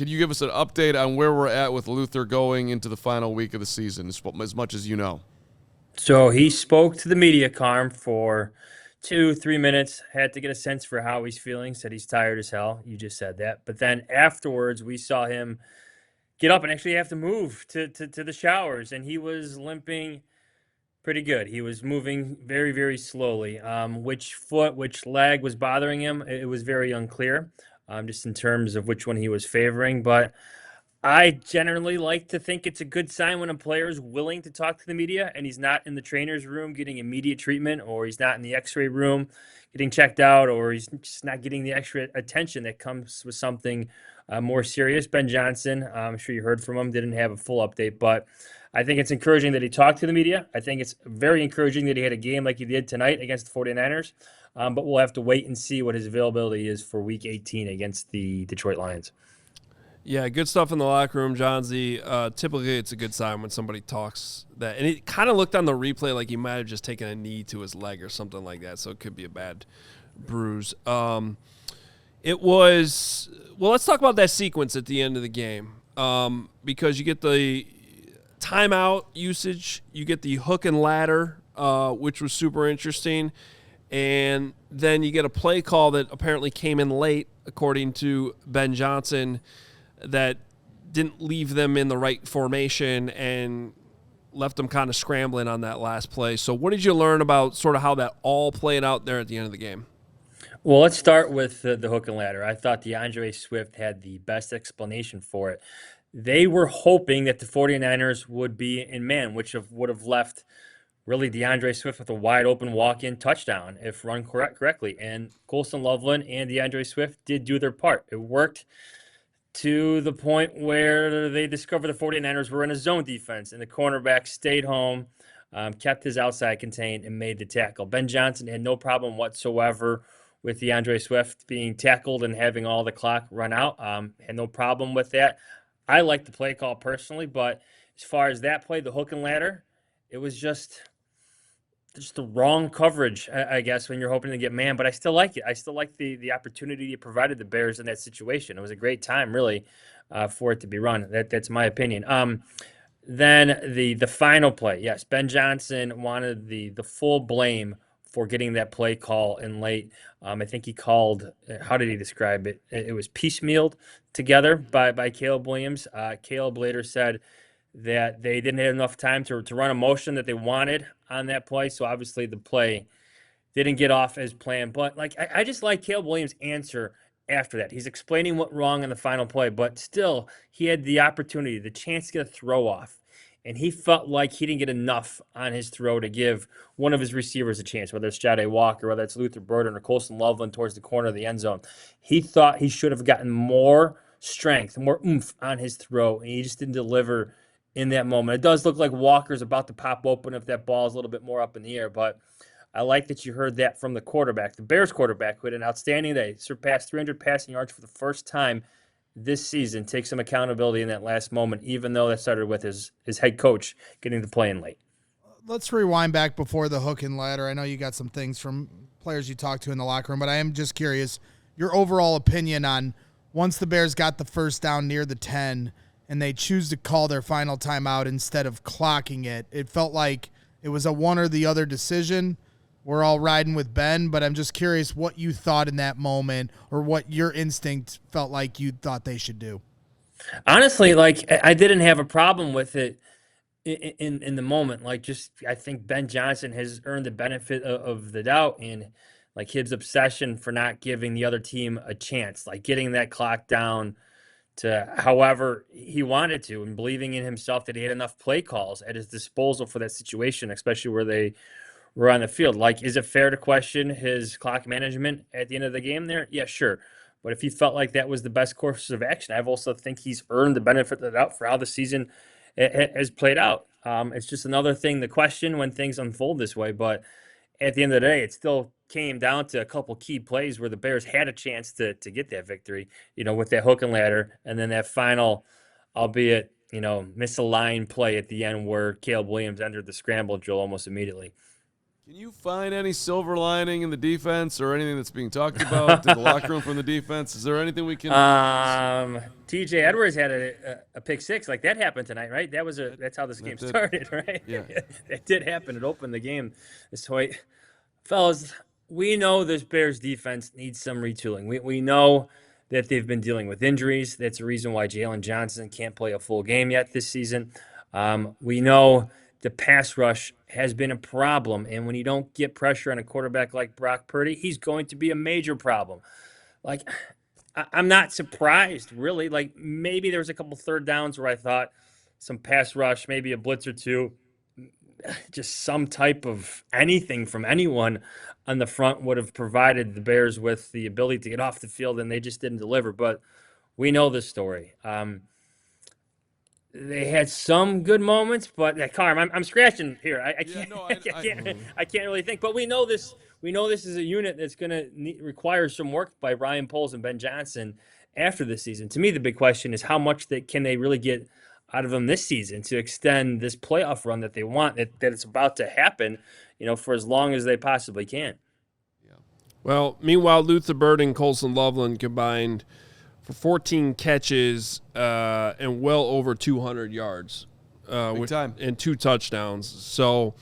can you give us an update on where we're at with Luther going into the final week of the season, as much as you know? So he spoke to the media, Carm, for 2-3 minutes, had to get a sense for how he's feeling, said he's tired as hell. You just said that. But then afterwards, we saw him get up and actually have to move to the showers, and he was limping pretty good. He was moving very, very slowly. Which foot, which leg was bothering him, it was very unclear, just in terms of which one he was favoring. But I generally like to think it's a good sign when a player is willing to talk to the media and he's not in the trainer's room getting immediate treatment, or he's not in the x-ray room getting checked out, or he's just not getting the extra attention that comes with something more serious. Ben Johnson, I'm sure you heard from him, didn't have a full update, but I think it's encouraging that he talked to the media. I think it's very encouraging that he had a game like he did tonight against the 49ers, but we'll have to wait and see what his availability is for Week 18 against the Detroit Lions. Yeah, good stuff in the locker room, Johnsy. Typically, it's a good sign when somebody talks that. And it kind of looked on the replay like he might have just taken a knee to his leg or something like that, so it could be a bad bruise. It was – well, let's talk about that sequence at the end of the game, because you get the timeout usage, you get the hook and ladder, which was super interesting, and then you get a play call that apparently came in late, according to Ben Johnson, that didn't leave them in the right formation and left them kind of scrambling on that last play. So what did you learn about sort of how that all played out there at the end of the game? Well, let's start with the hook and ladder. I thought DeAndre Swift had the best explanation for it. They were hoping that the 49ers would be in man, which would have left really DeAndre Swift with a wide open walk-in touchdown if run correctly. And Colston Loveland and DeAndre Swift did do their part. It worked to the point where they discovered the 49ers were in a zone defense, and the cornerback stayed home, kept his outside contained, and made the tackle. Ben Johnson had no problem whatsoever with DeAndre Swift being tackled and having all the clock run out. Had no problem with that. I like the play call personally, but as far as that play, the hook and ladder, it was just the wrong coverage, I guess, when you're hoping to get man. But I still like it. I still like the opportunity it provided the Bears in that situation. It was a great time, really, for it to be run. That's my opinion. Then the final play, yes, Ben Johnson wanted the full blame for getting that play call in late. I think he called, how did he describe it? It was piecemealed together by Caleb Williams. Caleb later said that they didn't have enough time to run a motion that they wanted on that play. So obviously the play didn't get off as planned. But I just like Caleb Williams' answer after that. He's explaining what wrong in the final play, but still he had the opportunity, the chance to get a throw off. And he felt like he didn't get enough on his throw to give one of his receivers a chance, whether it's Jahns Walker, whether it's Luther Burden or Colston Loveland towards the corner of the end zone. He thought he should have gotten more strength, more oomph on his throw, and he just didn't deliver in that moment. It does look like Walker's about to pop open if that ball is a little bit more up in the air, but I like that you heard that from the quarterback. The Bears quarterback, who had an outstanding day, surpassed 300 passing yards for the first time this season, take some accountability in that last moment, even though that started with his head coach getting the play in late. Let's rewind back before the hook and ladder. I know you got some things from players you talked to in the locker room, but I am just curious, your overall opinion on once the Bears got the first down near the 10 and they choose to call their final timeout instead of clocking it. It felt like it was a one or the other decision. We're all riding with Ben, but I'm just curious what you thought in that moment or what your instinct felt like you thought they should do. Honestly, I didn't have a problem with it in the moment. I think Ben Johnson has earned the benefit of the doubt, and his obsession for not giving the other team a chance, getting that clock down to however he wanted to, and believing in himself that he had enough play calls at his disposal for that situation, especially where they were on the field. Is it fair to question his clock management at the end of the game there? Yeah, sure. But if he felt like that was the best course of action, I also think he's earned the benefit of the doubt for how the season has played out. It's just another thing to question when things unfold this way. But at the end of the day, it still came down to a couple key plays where the Bears had a chance to get that victory, with that hook and ladder, and then that final, albeit, misaligned play at the end where Caleb Williams entered the scramble drill almost immediately. Can you find any silver lining in the defense or anything that's being talked about to the locker room from the defense? Is there anything we can? T.J. Edwards had a pick six. Like, that happened tonight, right? That's how this game started, right? Yeah. That did happen. It opened the game this way. Fellas, we know this Bears defense needs some retooling. We know that they've been dealing with injuries. That's the reason why Jalen Johnson can't play a full game yet this season. We know the pass rush has been a problem, and when you don't get pressure on a quarterback like Brock Purdy, he's going to be a major problem. Like, I'm not surprised, really. Like, maybe there was a couple third downs where I thought some pass rush, maybe a blitz or two, just some type of anything from anyone on the front would have provided the Bears with the ability to get off the field, and they just didn't deliver. But we know this story. They had some good moments, but Carm, I'm scratching here. I can't. I can't really think. But we know this. We know this is a unit that's going to require some work by Ryan Poles and Ben Johnson after this season. To me, the big question is how much can they really get out of them this season to extend this playoff run that they want, that it's about to happen, for as long as they possibly can. Yeah. Well, meanwhile, Luther Bird and Colson Loveland combined for 14 catches and well over 200 yards and 2 touchdowns. So,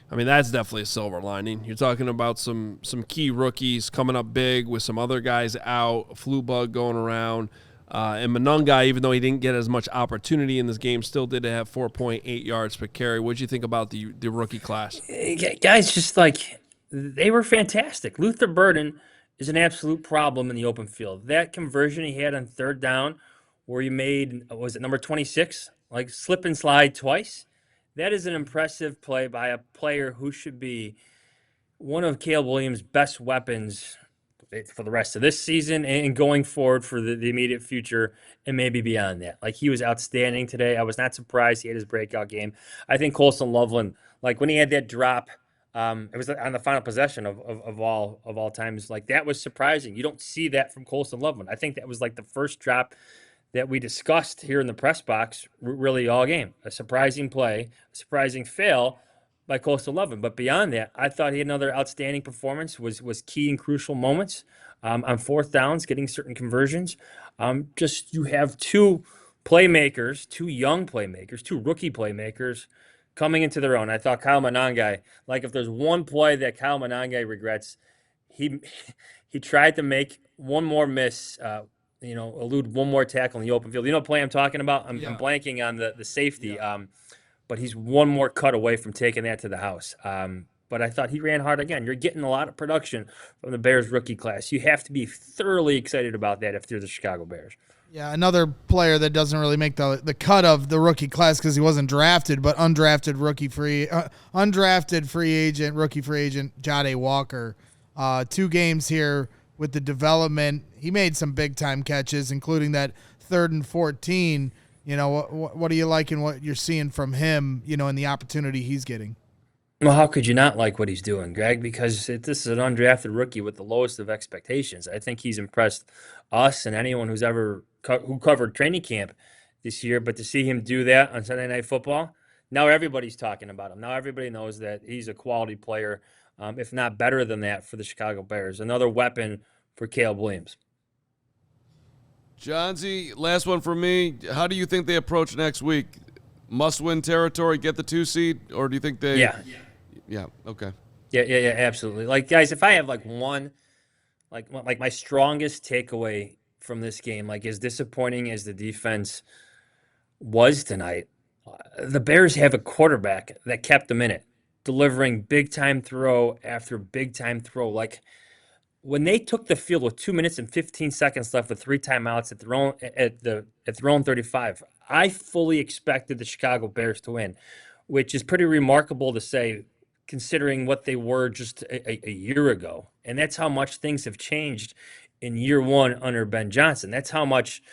I mean, that's definitely a silver lining. You're talking about some key rookies coming up big with some other guys out, a flu bug going around. And Monungai, even though he didn't get as much opportunity in this game, still did have 4.8 yards per carry. What did you think about the rookie class? Guys, just like, they were fantastic. Luther Burden is an absolute problem in the open field. That conversion he had on third down where he made, was it number 26? Like, slip and slide twice. That is an impressive play by a player who should be one of Caleb Williams' best weapons for the rest of this season and going forward for the immediate future and maybe beyond that. Like, he was outstanding today. I was not surprised he had his breakout game. I think Colson Loveland, like, when he had that drop, it was on the final possession of all times. Like, that was surprising. You don't see that from Colson Loveland. I think that was like the first drop that we discussed here in the press box really all game. A surprising play, a surprising fail by Colson Loveland. But beyond that, I thought he had another outstanding performance, was key in crucial moments on fourth downs, getting certain conversions. Just, you have two playmakers, two young playmakers, two rookie playmakers coming into their own. I thought Kyle Monangai, like, if there's one play that Kyle Monangai regrets, he tried to make one more miss, elude one more tackle in the open field. You know what play I'm talking about? I'm blanking on the safety, but he's one more cut away from taking that to the house. But I thought he ran hard again. You're getting a lot of production from the Bears rookie class. You have to be thoroughly excited about that if you're the Chicago Bears. Yeah, another player that doesn't really make the cut of the rookie class because he wasn't drafted, but undrafted free agent, rookie free agent, Jahns Walker. 2 games here with the development. He made some big-time catches, including that 3rd and 14. What do you like in what you're seeing from him, and the opportunity he's getting? Well, how could you not like what he's doing, Greg? Because this is an undrafted rookie with the lowest of expectations. I think he's impressed us and anyone who's ever who covered training camp this year. But to see him do that on Sunday Night Football, now everybody's talking about him. Now everybody knows that he's a quality player, if not better than that, for the Chicago Bears. Another weapon for Caleb Williams. Johnsy, last one for me. How do you think they approach next week? Must-win territory, get the 2 seed, or do you think they? Yeah. Okay. Yeah. Absolutely. Like, guys, if I have one, like my strongest takeaway from this game, like, as disappointing as the defense was tonight, the Bears have a quarterback that kept them in it, delivering big-time throw after big-time throw. Like, when they took the field with 2 minutes and 15 seconds left with 3 timeouts at their own 35, I fully expected the Chicago Bears to win, which is pretty remarkable to say considering what they were just a year ago. And that's how much things have changed in year one under Ben Johnson. That's how much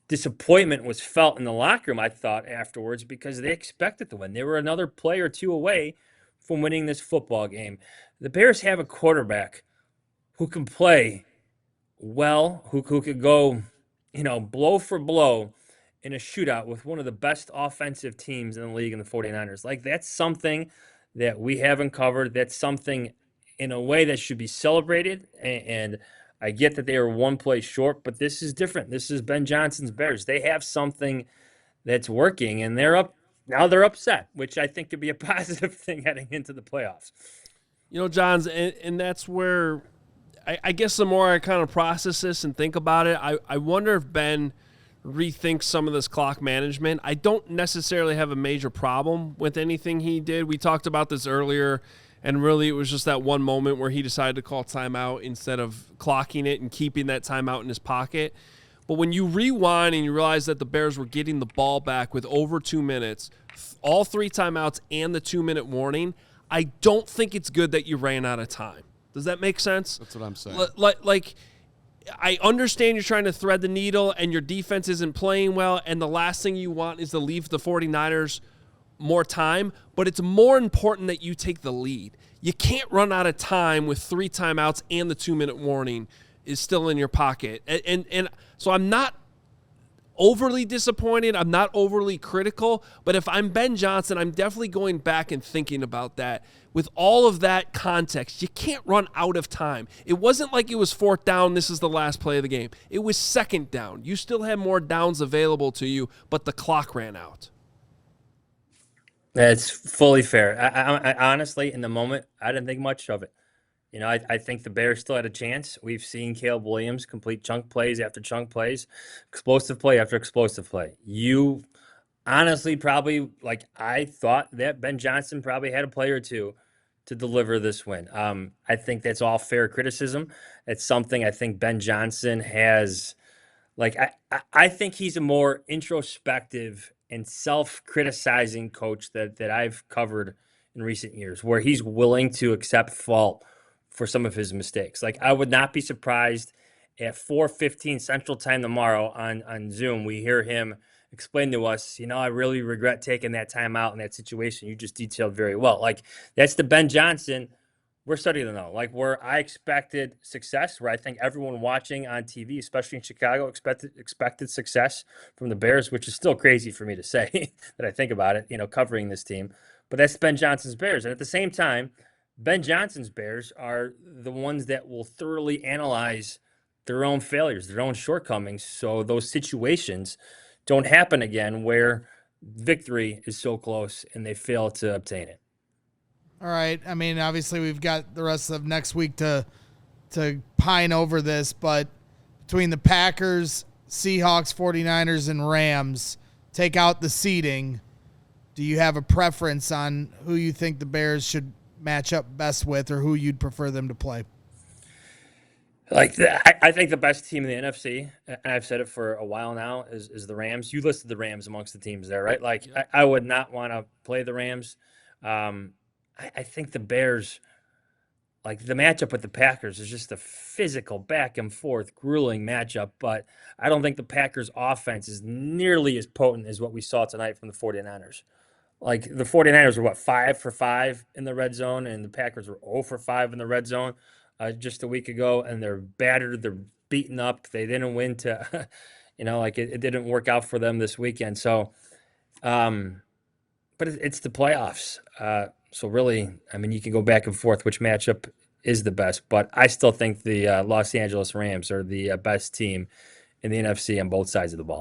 disappointment was felt in the locker room, I thought, afterwards, because they expected to win. They were another play or two away from winning this football game. The Bears have a quarterback who can play well, who could go, blow for blow in a shootout with one of the best offensive teams in the league in the 49ers. Like, that's something that we haven't covered. That's something in a way that should be celebrated. And I get that they were one play short, but this is different. This is Ben Johnson's Bears. They have something that's working, and they're up. Now they're upset, which I think could be a positive thing heading into the playoffs. Jahns, and that's where I guess the more I kind of process this and think about it, I wonder if Ben rethinks some of this clock management. I don't necessarily have a major problem with anything he did. We talked about this earlier, and really it was just that one moment where he decided to call timeout instead of clocking it and keeping that timeout in his pocket. But when you rewind and you realize that the Bears were getting the ball back with over 2 minutes, all 3 timeouts and the 2-minute warning, I don't think it's good that you ran out of time. Does that make sense? That's what I'm saying. Like, I understand you're trying to thread the needle and your defense isn't playing well, and the last thing you want is to leave the 49ers more time, but it's more important that you take the lead. You can't run out of time with 3 timeouts and the 2-minute warning is still in your pocket. And so I'm not overly disappointed. I'm not overly critical, but if I'm Ben Johnson, I'm definitely going back and thinking about that. With all of that context, you can't run out of time. It wasn't like it was 4th down, this is the last play of the game. It was 2nd down. You still had more downs available to you, but the clock ran out. That's fully fair. I honestly, in the moment, I didn't think much of it. I think the Bears still had a chance. We've seen Caleb Williams complete chunk plays after chunk plays, explosive play after explosive play. You honestly probably, I thought that Ben Johnson probably had a play or two to deliver this win. I think that's all fair criticism. It's something I think Ben Johnson has, I think he's a more introspective and self-criticizing coach that I've covered in recent years, where he's willing to accept fault for some of his mistakes. I would not be surprised at 4:15 Central Time tomorrow on Zoom, we hear him explain to us, I really regret taking that time out in that situation you just detailed very well. That's the Ben Johnson we're starting to know. Where I expected success, where I think everyone watching on TV, especially in Chicago, expected success from the Bears, which is still crazy for me to say that I think about it, covering this team. But that's Ben Johnson's Bears. And at the same time, Ben Johnson's Bears are the ones that will thoroughly analyze their own failures, their own shortcomings, so those situations don't happen again where victory is so close and they fail to obtain it. All right. I mean, obviously we've got the rest of next week to pine over this, but between the Packers, Seahawks, 49ers, and Rams, take out the seeding, do you have a preference on who you think the Bears should match up best with, or who you'd prefer them to play? I think the best team in the NFC, and I've said it for a while now, is the Rams. You listed the Rams amongst the teams there, right? I would not want to play the Rams. I think the Bears, the matchup with the Packers is just a physical back and forth, grueling matchup, but I don't think the Packers offense is nearly as potent as what we saw tonight from the 49ers. The 49ers were 5 for 5 in the red zone, and the Packers were 0 for 5 in the red zone just a week ago, and they're battered, they're beaten up. They didn't win to, it didn't work out for them this weekend. So, but it's the playoffs. So really, I mean, you can go back and forth which matchup is the best, but I still think the Los Angeles Rams are the best team in the NFC on both sides of the ball.